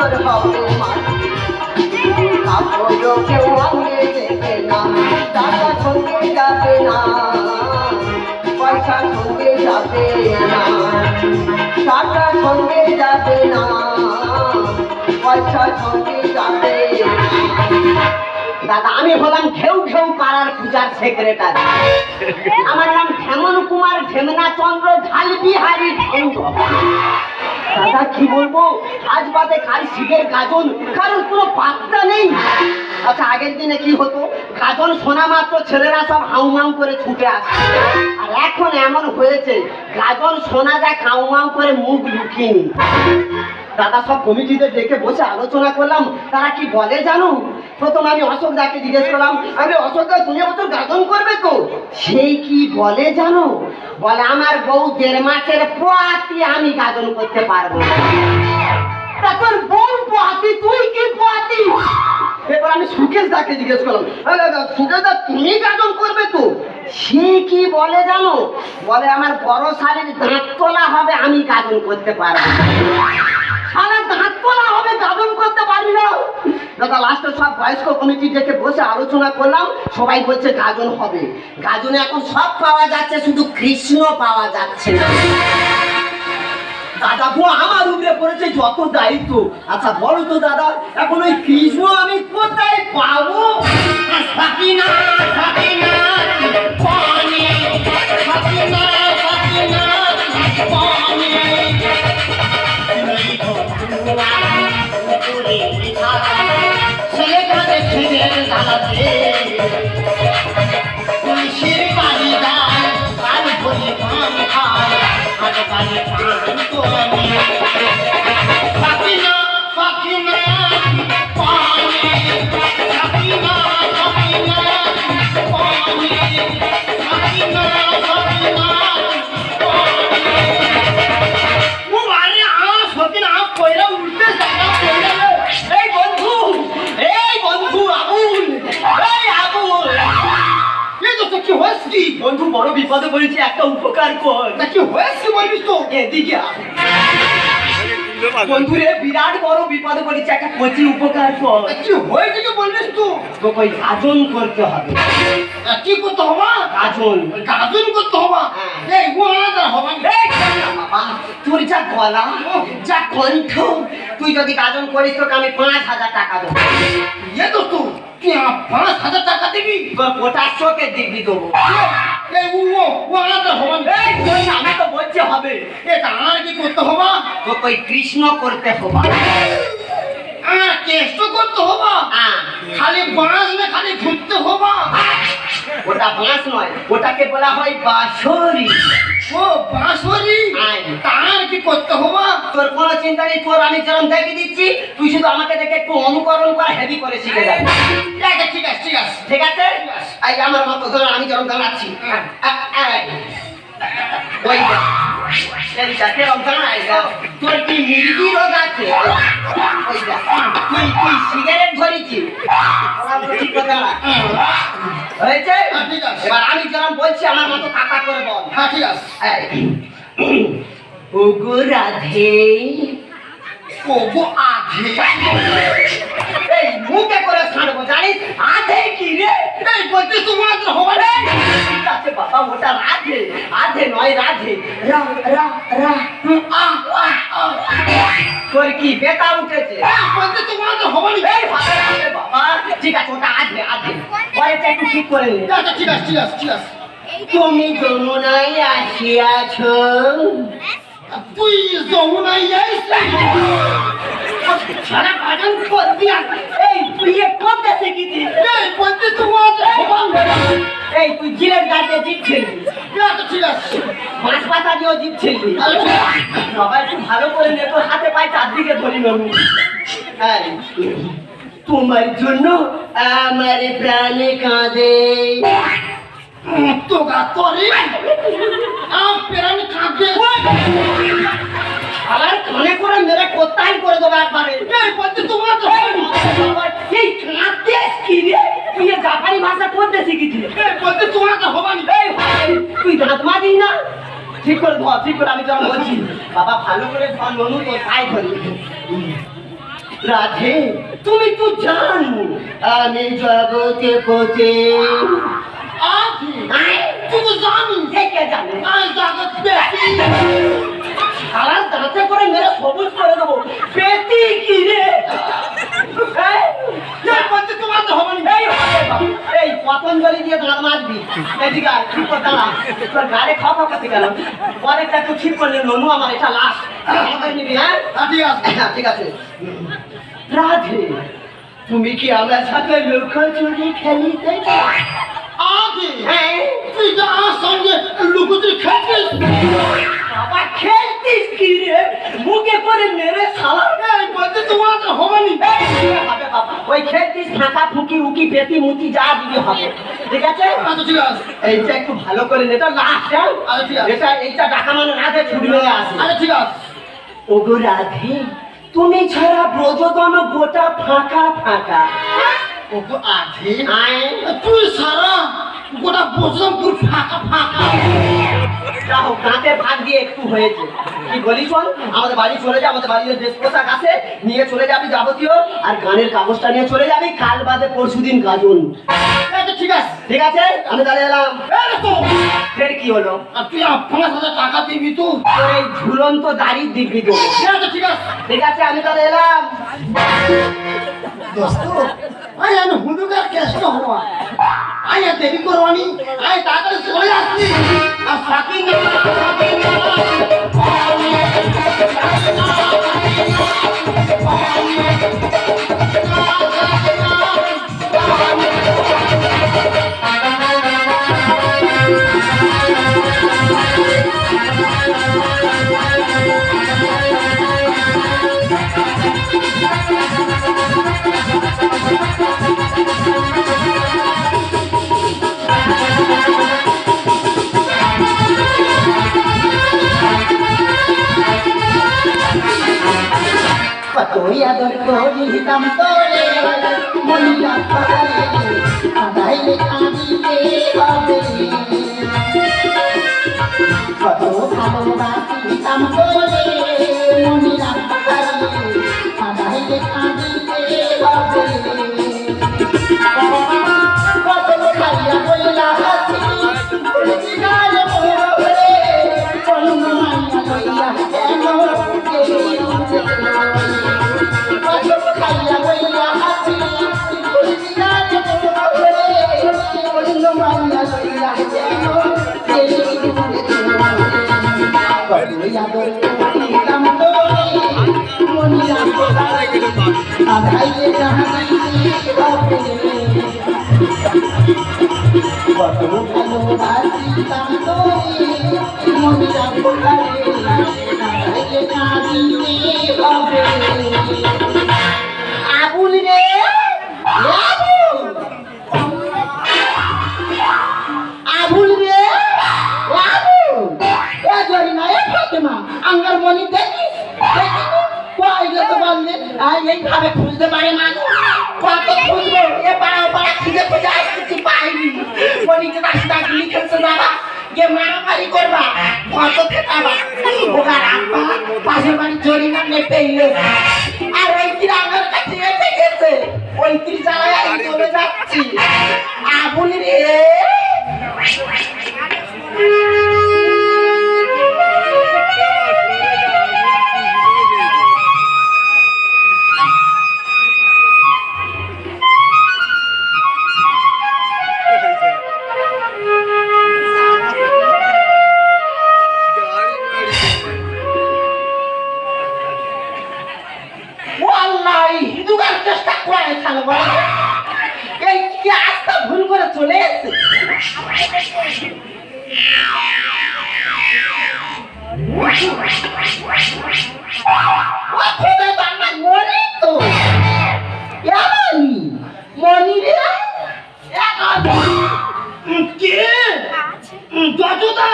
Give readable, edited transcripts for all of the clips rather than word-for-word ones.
তোর হবে কাপড় কেউ আনবে দেবে না, টাকা সঙ্গে যাবে না, পয়সা সঙ্গে যাবে না, টাকা সঙ্গে যাবে না, পয়সা সঙ্গে যাবে না। দাদা আমি হলাম ঘেউ ঘেউ পাড়ার পূজার সেক্রেটারি। আমার নাম হেমন কুমার ঢেমনা চন্দ্র ঝাল বিহারী ঢঙ্গ। দাদা কি বলবো, আজ বাদে কাল শিবের গাজন, কারোর কোনো পাত্তা নেই। আচ্ছা আগের দিনে কি হতো, গাজন শোনা মাত্র ছেলেরা সব হাউ মাউ করে ছুটে আসে, আর এখন এমন হয়েছে গাজন শোনা যায় কাউ মাউ করে মুখ লুকিয়ে নি। দাদা সব কমিটিদের ডেকে বসে আলোচনা করলাম, তারা কি বলে জানো? প্রথম আমি অশোক দাকে জিজ্ঞেস করলাম, আমি অশোক দা তুমি বছর গাজন করবে তো? সেই কি বলে জানো? বলে আমার বউ 1.5 মাসের পোয়াতি আমি গাজন করতে পারবো না। তারপর বউ পোয়াতি, তুই কি পোয়াতি? এবার আমি সুকেশ দাকে জিজ্ঞেস করলাম, সুকেশ দা তুমি গাজন করবে তো? সে কি বলে জানো? বলে আমার বড় শালীর দাঁত তোলা হবে, আমি গাজন করতে পারবো না। সারা দাঁত তোলা হবে, গাজন করতে পারবি না। দাদা লাস্টে সব বয়স্ক কমিটি ডেকে বসে আলোচনা করলাম, সবাই বলছে গাজন হবে। গাজনে এখন সব পাওয়া যাচ্ছে, শুধু কৃষ্ণ পাওয়া যাচ্ছে না। দাদা গো আমার উপরে পড়েছে যত দায়িত্ব। আচ্ছা বলো তো দাদা, এখন ওই কৃষ্ণ আমি কোথায় পাবো? সাকিনা সাকিনা পানি, সাকিনা সাকিনা পানি, সেখানে ছেলের দাঁড়াতে পুলিশের বাড়ি যায়, কাল ভরি পান খায়, আজ বাড়ি পান তো আমি সাকিনা সাকিনা পানি, সাকিনা সাকিনা পানি, সাকিনা সাকিনা বন্ধু বড় বিপদে পড়েছি, একটা উপকার কর। কি হয়েছে বলবিস তো? এদিকে বন্ধু রে বিরাট বড় বিপদে পড়েছি, একটা কচি উপকার কর। কি হয়েছে কি বলবিস তো? তোকে ওই গাজন করতে হবে। কি করতে হবে? গাজন। গাজন করতে হবে? এই গোয়াটা হবে। বাবা তোর যা গলা, যা কণ্ঠ, তুই যদি গাজন করিস তোকে আমি 5,000 টাকা দেবো। এ তো তুই 5,000 টাকা দিবি? গোটা চোখে দিবি দেবো। আমি তো বলছি হবে। এটা আর কি করতে হবে? তোকে ওই কৃষ্ণ করতে হবে। কৃষ্ণ করতে হবে? খালি বাঁশ না খালি ঘুরতে হবে? ওটা বাঁশ নয়, ওটাকে বলা হয় বাঁশরি। ও বাঁশরি? তার কি করতে হবে? তোর কোনো চিন্তা নেই, তোর আমি যেরকম দেখে দিচ্ছি, তুই শুধু আমাকে দেখে একটু অনুকরণ করা হেভি করে শিখে যাবি। ঠিক আছে ঠিক আছে ঠিক আছে। এই আমার মতো ধর আমি যেরকম দাঁড়াচ্ছি, তোর কি মির্গি রোগ আছে? তুই সিগারেট ধরেছিস হয়েছে? এবার আমি যেরকম বলছি আমার মতো কাকা করে বল। হ্যাঁ ঠিক আছে। ওগো রাধে, ওগো আধে, এই মুখে করে ছাড়বো জানিস? আধে কি রে? এই বলতে তোমার হবে না। ঠিক আছে বাবা, ওটা রাধে, আধে নয় রাধে। রা রা রা আ আ। তোর কি বেটা উঠেছে? বলতে তোমার হবে না। এই বাবা ঠিক আছে, ওটা আধে আধে, পরেটা একটু ঠিক করে নে। আচ্ছা ঠিক আছে ঠিক আছে ঠিক আছে। তুমি যমুনায় আসিয়াছ, তুই যমুনায় আসিস সারা বাগান করবি। এই তুই কোনটা শিখেছিস? এই বলতে তোমার এই তুই জিলের গাছে জিতছিলি। ঠিক আছে, মাছ পাতা দিয়েও জিতছিলি। সবাই একটু ভালো করে নে, তোর হাতে পায়ে চারদিকে ধরি নেবো। তোমার জন্য আমার প্রাণে কাঁদে। তো গাতরে প্রাণে কাঁদে আমার কানে করে মেরে কোথায় করে দেবো একবারে। তোমার এই কাঁদতে কি রে? তুই জাপানি ভাষা পড়তে শিখেছিস? বলতে তোমার তো হবানি। তুই দাঁত মারিস না? ঠিক করে ধর, ঠিক করে আমি যখন বলছি। বাবা ভালো করে ধর, ননু তোর পায়ে ধরি। রাধে তুমি তো জানো আমি জগতে পথে আছি তুই তো জানিস কে জানে আমি জগৎ পেয়েছি সারা দাঁতে করে মেরে সবুজ করে দেবো পেতি কি রে তোমার তো হবে না এই পতঞ্জলি দিয়ে দাঁত মারবি এদিকে আয়, ঠিক করে দাঁড়া তোর গাড়ি খাওয়া করতে গেল পরেরটা একটু ঠিক করলে ননু আমার এটা লাস্ট নিবি হ্যাঁ ঠিক আছে হ্যাঁ ঠিক আছে রাধে তুমি কি আমার সাথে লুকোচুরি খেলিতে চাও? আছি হ্যাঁ তুই তো আমার সঙ্গে লুকোচুরি খেলছিস আবার খেলতিস কি রে মুখে করে মেরে শালা এই বলতে তোমার তো হবে না হবে বাবা ওই খেলতিস ফাঁকা ফুকি উকি পেতি মুতি যা দিবি হবে ঠিক আছে আচ্ছা ঠিক আছে এইটা একটু ভালো করে নে এটা লাস্ট আচ্ছা, ঠিক আছে। এটা এইটা ডাকা মানে রাধে ছুটি মেরে আসে আচ্ছা ঠিক আছে ওগো রাধে তুমি ছাড়া ব্রজতন গোটা ফাঁকা ফাঁকা ওকে আছে আয় তুই সারা গোটা বসরামপুর ফাঁকা ফাঁকা রাহো দাঁতে ভাগ দিয়ে একটু হয়েছে কি বলি শোন আমাদের বাড়ি চলে যা আমাদের বাড়িতে ড্রেস পোশাক আছে নিয়ে চলে যাবি যাবতীয় আর গানের কাগজটা নিয়ে চলে যাবি কাল বাদে পরশুদিন গাজন আচ্ছা ঠিক আছে ঠিক আছে আমি তাহলে এলাম এই তো ফের কি হলো আর তুই 5,000 টাকা দিবি তো তোর এই ঝুলন্ত দাড়ির দিব্যি দেবো ঠিক আছে ঠিক আছে আমি তাহলে এলাম দোস্ত আই আমি হুদুকার কেষ্ট হওয়া আই আর দেরি করবানি আই তাড়াতাড়ি চলে আসছি আর সাথী কতই আদর করিতাম তোরে মনিয়া পারে আদাইলে কাঁদিতে হবে কত ভালোবাসিতাম তোরে মনিয়া পারে আদাইলে কাঁদিতে হবে কত খাইয়া বইলা হাসি ভুলছি গাল মোরে কোন মাইয়া লইয়া কেন খাইয়া বইলা হাসি ভুলছি গাল মোরে কোন মাইয়া লইয়া কেন কতই আদর করিতাম তোরে মনিয়া আধাইলে কাহিনী হবে কত ভালোবাসিতাম তোরে মনিয়া বলারে আধাইলে কাহিনী হবে আগুন রে আগুন আগুন রে আগুন এ জরিনা এ ফাতেমা আঙ্গার মনি দেখিস দেখিস কইলে তো বললে এইভাবে খুঁজতে পারে না কত খুঁজবো এ পাড়া পাড়া খুঁজে খুঁজে আসছি পাইনি মনিকে রাস্তা লিখেছে বাবা যে মারামারি করবা কত খেতাবা ওগার আব্বা পাশের বাড়ি জরিনা নেপে এলো আর ওই তির আমার কাছে এসে গেছে ওই তির জ্বালায় আমি চলে যাচ্ছি আগুন রে ওয়াল্লাহি হিন্দুগার চেষ্টা করে ছাড়ো বলে এই কি আস্তা ভুল করে চলে এসেছে ওখানে বাংলা মরে তো এমনই মনি রে কে যতটা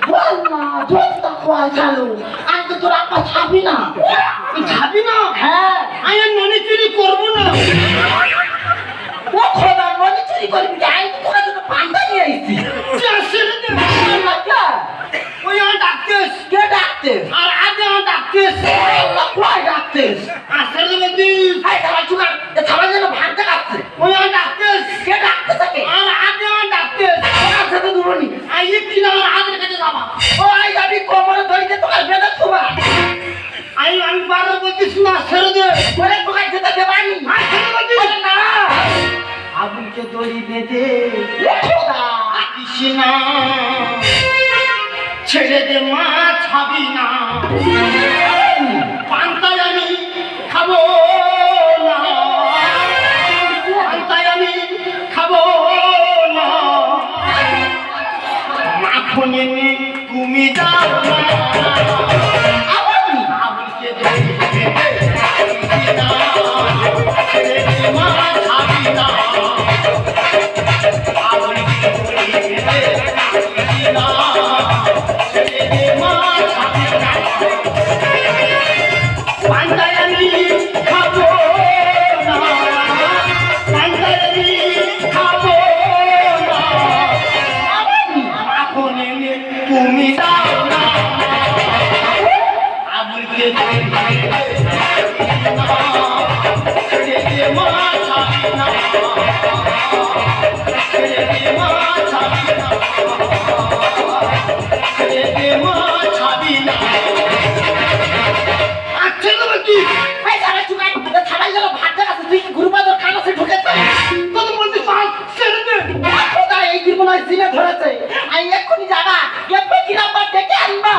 ওয়াল্লাহ জোস্তা কোয়া চালু আজ তোর আপা ছাবি না যাবি না হ্যাঁ আমি আর মনে চুরি করবো না ও খোদা মনি চুরি করবি আই তো তোর জন্য পান্তা নিয়ে আইছি যা ছেড়ে দে। আল্লাহ ওই আমার ডাকতেস কে ডাকতে আর আগে আমার ডাকতে ডাকতিস কয় ডাকতিস আসলে বলতি এই থালা চুকা এ থালা যেন ভাত দেখাচ্ছে ওই আমার ডাকতিস কে ডাকতে থাকে আর আগে আমার ডাকতিস ওর সাথে দূরনি আই কি না আমার হাতের কাছে যাবা ওই যাবি কোমরে ধরিতে তোকে বেঁধে থুবা আমি বারবার বলছি শুনা ছেড়ে দে ওরে তোকে যেতে দেবানি ছেড়ে বলছি না আবুলকে দড়ি বেঁধে খোদা কৃষ্ণা ছেড়ে দে মা ছাবি না পান্তায় আমি খাবো না পান্তায় আমি খাবো না মাখন এনে তুমি যাও না আবুলকে দড়ি বেঁধে কৃষ্ণা ছেড়ে দে মা ছাবি না আবুলকে দড়ি বেঁধে কৃষ্ণা ছেড়ে দে মা ছাবি না পান্তায় আমি খাবো না পান্তায় আমি খাবো না এখন এনে তুমি দাও না আবুলকে ছেড়ে দে মা ছাবি না ছেড়ে দে মা ছাবি না ছেড়ে দে মা ছাবি না আচ্ছা তো কি এই থালা চুকা এ থালা যেন ভাত দেখাচ্ছে তুই গুরুবাদর কানসে ঢুকেছে কত বলতে পাঁচ ছেড়ে দে খোদা এই কি মনে হয় জিনে ধরেছে আমি এক্ষুনি যাবা এপে কি নাম্বার ডেকে আনবা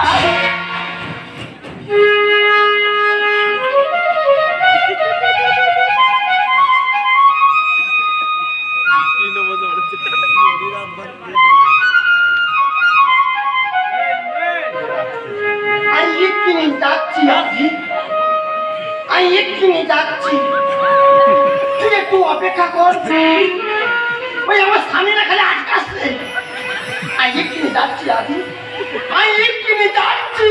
আমি এক্ষুনি যাচ্ছি আজি আমি এক্ষুনি যাচ্ছি তুই একটু অপেক্ষা কর ওই আমার স্বামীরা খালি আটকাচ্ছে আমি এক্ষুনি যাচ্ছি আজি আমি এক্ষুনি যাচ্ছি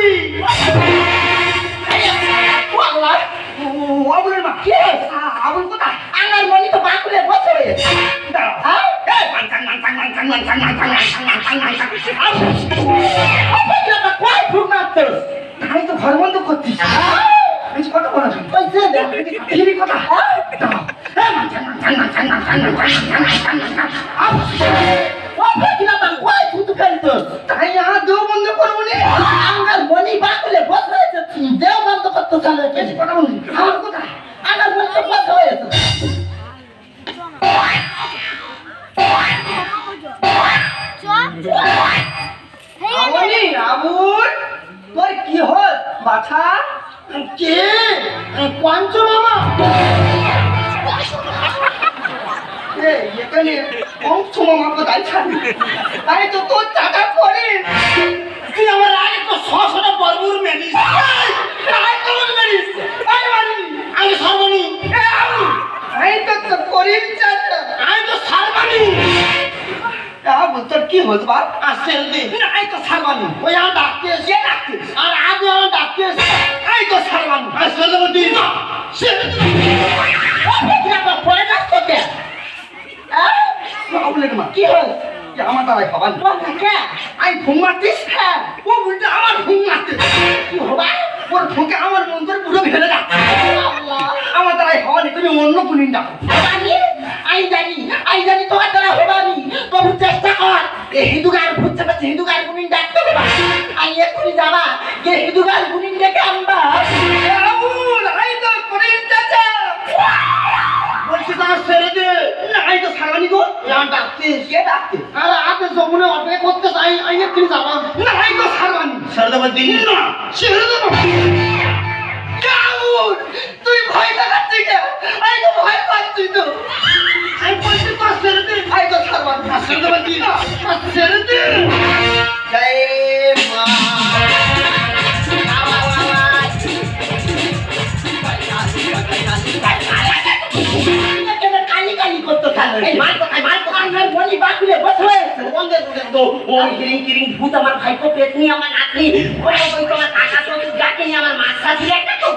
আল্লাহ আবুলের মা কে আবুল কোথায় আঙ্গার মনি তো বাকুলে বসে রয়েছে হ্যাঁ কয় ফুক মারতো আমি তো ঘর বন্ধ করছিস বেশি কথা বলা শুনি ওই যে দেখ ফিরি কথা তাই আর দেও বন্ধ করবো নি আঙ্গার মনি বাকুলে বসে রয়েছে দেও বন্ধ করতে চলে বেশি কথা বলবি আমার কোথায় আঙ্গার মনি তো বসে রয়েছে আমনি আবুল তোর কি হল মাথা কে পঞ্চ মামা এখানে অংশ মামা কোথায় ছাড়ি আরে তো তোর টাকা পরে তুই আমার আগে তো ছশোটা বর্বর মেরিস আমি সর্বনি এই তো তো করিম চাচা আমি তো সারবানি আবুল তোর কি হল বাপ আসছে দে এই তো সারবানি ওই আমার ডাকতে কে ডাকতে আর আগে আমার ডাকতে এই তো সারবানি আসছে বলতি পরে ডাকতো কে আবুলের মা কি হল আমার দ্বারাই খাবার কে আমি ফোন মারতিস হ্যাঁ ও উল্টা আমার ফোন মারতিস কি হবা ওর ফোনকে আমার মন করে পুরো ভেড়ে যাচ্ছে আল্লাহ আমার দ্বারাই হওয়ানি তুমি অন্য পুলিন ডাকো আই জানি তোমার দ্বারা হবানি তবু চেষ্টা কর এ হিন্দুগার ভূত চেপেছে হিন্দুগার গুণিন ডাকতে হবে আই এক্ষুনি যাবা যে হিন্দুগার গুণিন ডেকে আনবা আবুল এই তো করিম চাচা বলছি তোমার ছেড়ে দে না এই তো সারবানি গো আমার ডাকতে কে ডাকতে আর আগে যমুনে অপেক্ষা করতে চাই আমি এক্ষুনি যাবা না এই তো সারবানি ছেড়ে দেবো দিন না ছেড়ে দেবো আবুল তুই ভয় দেখাচ্ছিস কে এই তো ভয় পাচ্ছিস তো আমি বলছি তোর ছেড়ে দে এই তো সারবানি ছেড়ে দেবো দিন ছেড়ে দে জয় মা কালি কালি করতে থাকবে এই মার কোথায় আমার বলি বাকুলে বসে রয়েছে বন্ধে তো ওই কিরিং কিরিং ভূত আমার ভাইপো পেতনি আমার নাতনি ওই ওই তোমার কাকা তো যাকে নিয়ে আমার মাথা দিয়ে একটা তো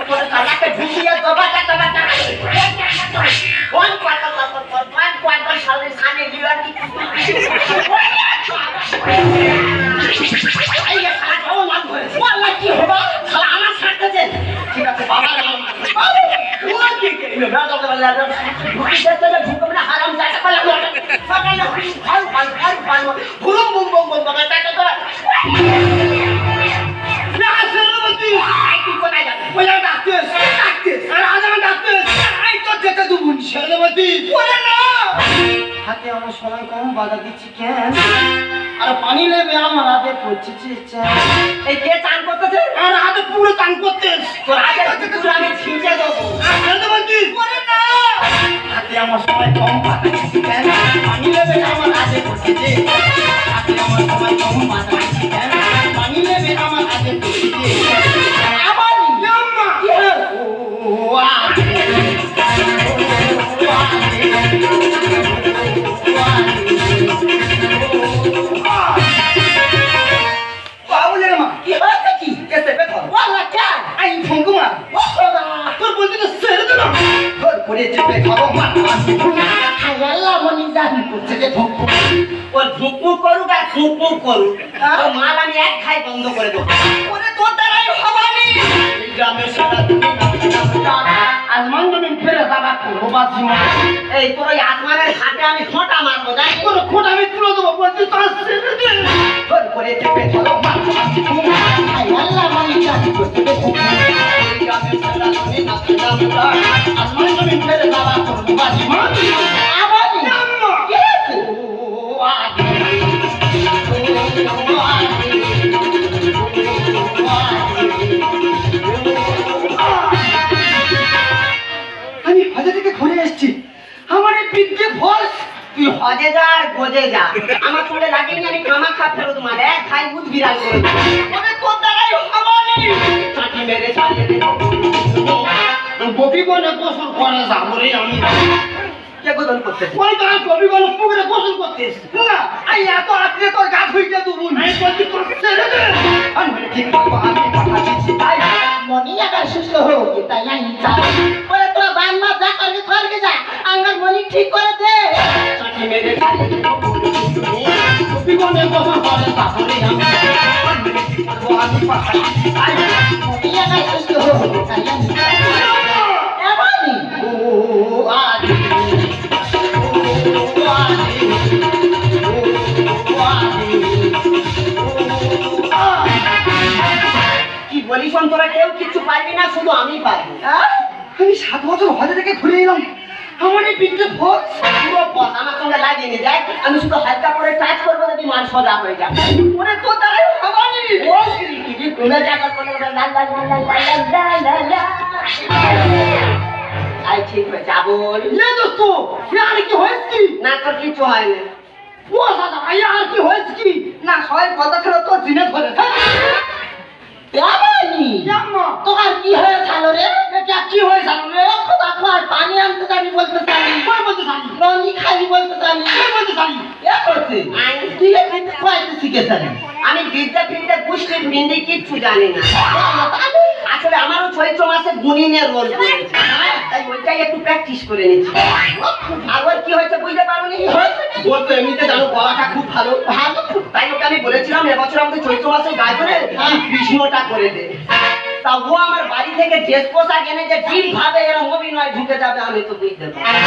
করে তালাকে ঢুকিয়ে দবাটা দবাটা কোন কোয়ার্টার সালে সামনে দিওয়ার কি এই সারা গাও লাগ হয়েছে ওয়াল্লাহ কি হবে হাতে আমার সময় কম বাধা দিচ্ছি কেন? আর পানি নেবে আমার হাতে পড়ছে এই কে চান করতেছে? আর হাতে পুরো চান করতে তোর আগে পুরো আমি ছিঁচে দেবো। হাতে আমার সময় কম বাধা দিচ্ছি কেন? পানি নেবে আমার হাতে পড়ছে হাতে আমার সময় কম বাধা দিচ্ছি কেন? পানি নেবে আমার হাতে পড়ছে আবার আম্মা কি হলো? বাবুলের মা কি হয়েছে কি? কেসে বেতন বলা কে? আই ফঙ্গুমা ও খোদা! তোর বলতে তো ছেড়ে দিল তোর করে চেপে খাবো মা হায় আল্লাহ, মনি জানি করছে যে ধুপ ধুপ। ওর ধুকপুক করুক আর ফুকফুক করুক, ওর মাল আমি এক খাই বন্ধ করে দেবো। ওরে তোর দ্বারাই হবানি। এই গ্রামের সারা আজমান জমিন ফেরে যাবা করবো বাসি মা এই তোর ওই আসমানের হাতে আমি খোঁটা মারবো, জানি তোর খোঁট আমি তুলে দেবো বলছি তোর ছেড়ে দে তোর করে চেপে খাবো মা। হায় আল্লাহ, মনি জানি করছে যে ধুপ ধুপ। এই গ্রামের সারা আমি নাচতে যাবো। আজমান জমিন ফেরে যাবা করবো বাসি মা আবারই? আম্মা কি হয়েছে? আমি হজে থেকে ঘুরে এসেছি আমার এই পিঠে ফল তুই হজে যা আর গজে যা, আমার চুলে লাগেনি আমি কামা খা ফেরত মার এক খাই বুঝ বিড়াল করে দেবো। ওরে তোর দ্বারাই হবানি। চাটি মেরে চালিয়ে দেবো। বপি বনে গোসল করে যাবো রে আমি কে গোদন করতেছে? ওই তো বপি বনে পুকুরে গোসল করতে এসেছি না আই এত রাত্রে তোর গা ধুইতে দেবো আমি বলছি তোর ছেড়ে দে আমি ঠিক করবো, আমি কথা দিচ্ছি তাই। মনি আবার সুস্থ হোক, তাই আমি চাই। ওরে তোরা বান্না যা করবি করবি যা, আমার মনি ঠিক করে দে। চাটি মেরে চালিয়ে দেবো। বপি বনে গোসল করে যাবো রে আমি ঠিক করবো, আমি কথা দিচ্ছি তাই। মনি আবার সুস্থ হোক, তাই আমি চাই। এমনই। ও আদি ও আদি ও আদি কি বলিস তোরা কেউ কিছু পারবি না, শুধু আমি পারবো। হ্যাঁ? আমি 7 বছর হজে থেকে ঘুরে এলাম আমার এই পিঠে ফল পুরো বস আমার সঙ্গে লাগিয়ে নিয়ে যায়, আমি শুধু হালকা করে টাচ করবো যদি মান সোজা হয়ে যাবে। ওরে তোর দ্বারাই হবানি। ও কি ঘুমে যাবার করে লা লা লা লা লা লা লা। আই ঠিক হয়ে যাবো। ये दोस्तों ये আর কি হয়েছে কি না তোর কিছু হয়নি। ও দাদা আইয়া আর কি হয়েছে কি না সবাই কথা ছিল তোর দিনে ধরে। এমনই। আম্মা তোর কি হয়েছিল রে? এটা কি হয়েছে রে ও খোদা খোদা, পানি আনতে জানি বলতে জানি, কই বলতে জানি মনি খালি বলতে জানি। কই বলতে জানি এ করছে তুই এখানে কয়েকটা শিখেছিলি। আমি বিদ্যা ফিদ্যা পুষ্টি বিন্দি কিচ্ছু জানি না। আসলে আমারও চৈত্র মাসে গুণিনের রোল করেছে, তাই ওইটাই একটু প্র্যাকটিস করে নিচ্ছি। আর ওর কি হয়েছে বুঝতে পারোনি? ওর তো এমনিতে জানো গলাটা খুব ভালো ভালো, তাই ওকে আমি বলেছিলাম এবছর আমাদের চৈত্র মাসে গায়ে ধরে কৃষ্ণটা করে দে। তা ও আমার বাড়ি থেকে ড্রেস পোশাক এনে যে ঠিক ভাবে এরকম অভিনয় ঢুকে যাবে আমি তো বুঝতে পারি।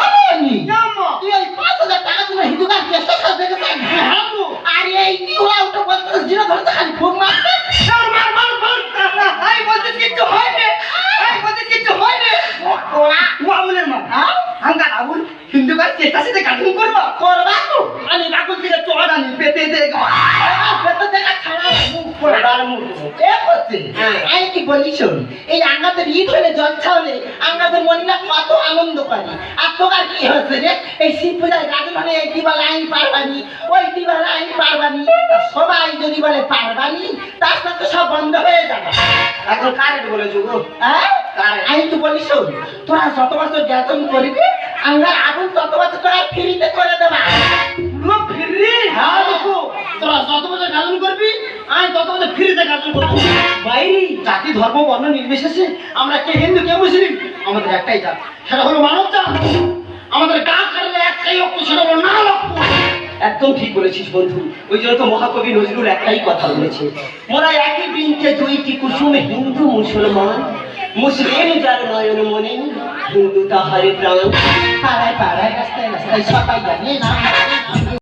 এমনই। আম্মা তুই এই 5,000 টাকা দিয়ে হিন্দু গান চেষ্টা করে দেখেছিস? হ্যাঁ তো আর এই কি হলো ওটা বলতে জিরো ধরতে খালি ফোন মারতে। মার মার মার মার আই বলতে কিচ্ছু হয়নি আই বলতে কিচ্ছু হয়নি তোরা বাবুলের মা হ্যাঁ আঙ্গা বাবুল হিন্দু গান চেষ্টা সাথে কাটুন করবো করবা তো। আমি রাকুল থেকে চড়া নি পেতে দেখবো বেতন দেখা ছাড়া মুখ পড়া। ওরার মুখ। এ করছে হ্যাঁ। আমি কি বলি শোন, এই আঙ্গাদের ঈদ হলে জলসা হলে আঙ্গাদের মনিরা কত আনন্দ করে। আর তোর কি হচ্ছে রে? এই শিব পূজায় গাজন হলে এই দিবালে আইন পারবানি, ওই দিবালে আইন পারবানি। তা সবাই যদি বলে পারবানি, তার সাথে সব বন্ধ হয়ে যাবে। এখন কারেন্ট বলেছো গো? হ্যাঁ? আমি তো বলি শোন, তোরা যত বছর জ্ঞাতন করবি আঙ্গার আগুন তত বছর তোরা ফ্রিতে করে দেবা। পুরো ফ্রি হ্যাঁ দেখো তোরা যত বছর গাজন করবি আমি তত বছর ফ্রিতে গাজন করবো বাইরে জাতি ধর্ম বর্ণ নির্বিশেষে আমরা কে হিন্দু কে মুসলিম আমাদের একটাই জাত, সেটা হলো মানব জাত। আমাদের গা কাটলে একটাই রক্ত, সেটা হলো না রক্ত। একদম ঠিক বলেছিস বন্ধু, ওই জন্য তো মহাকবি নজরুল একটাই কথা বলেছে, মোরা একই বৃন্তে দুইটি কুসুম হিন্দু মুসলমান, মুসলিম যার নয়ন মনে কিন্তু তাহারে প্রাণ পাড়ায় পাড়ায় রাস্তায় রাস্তায় সবাই জানে না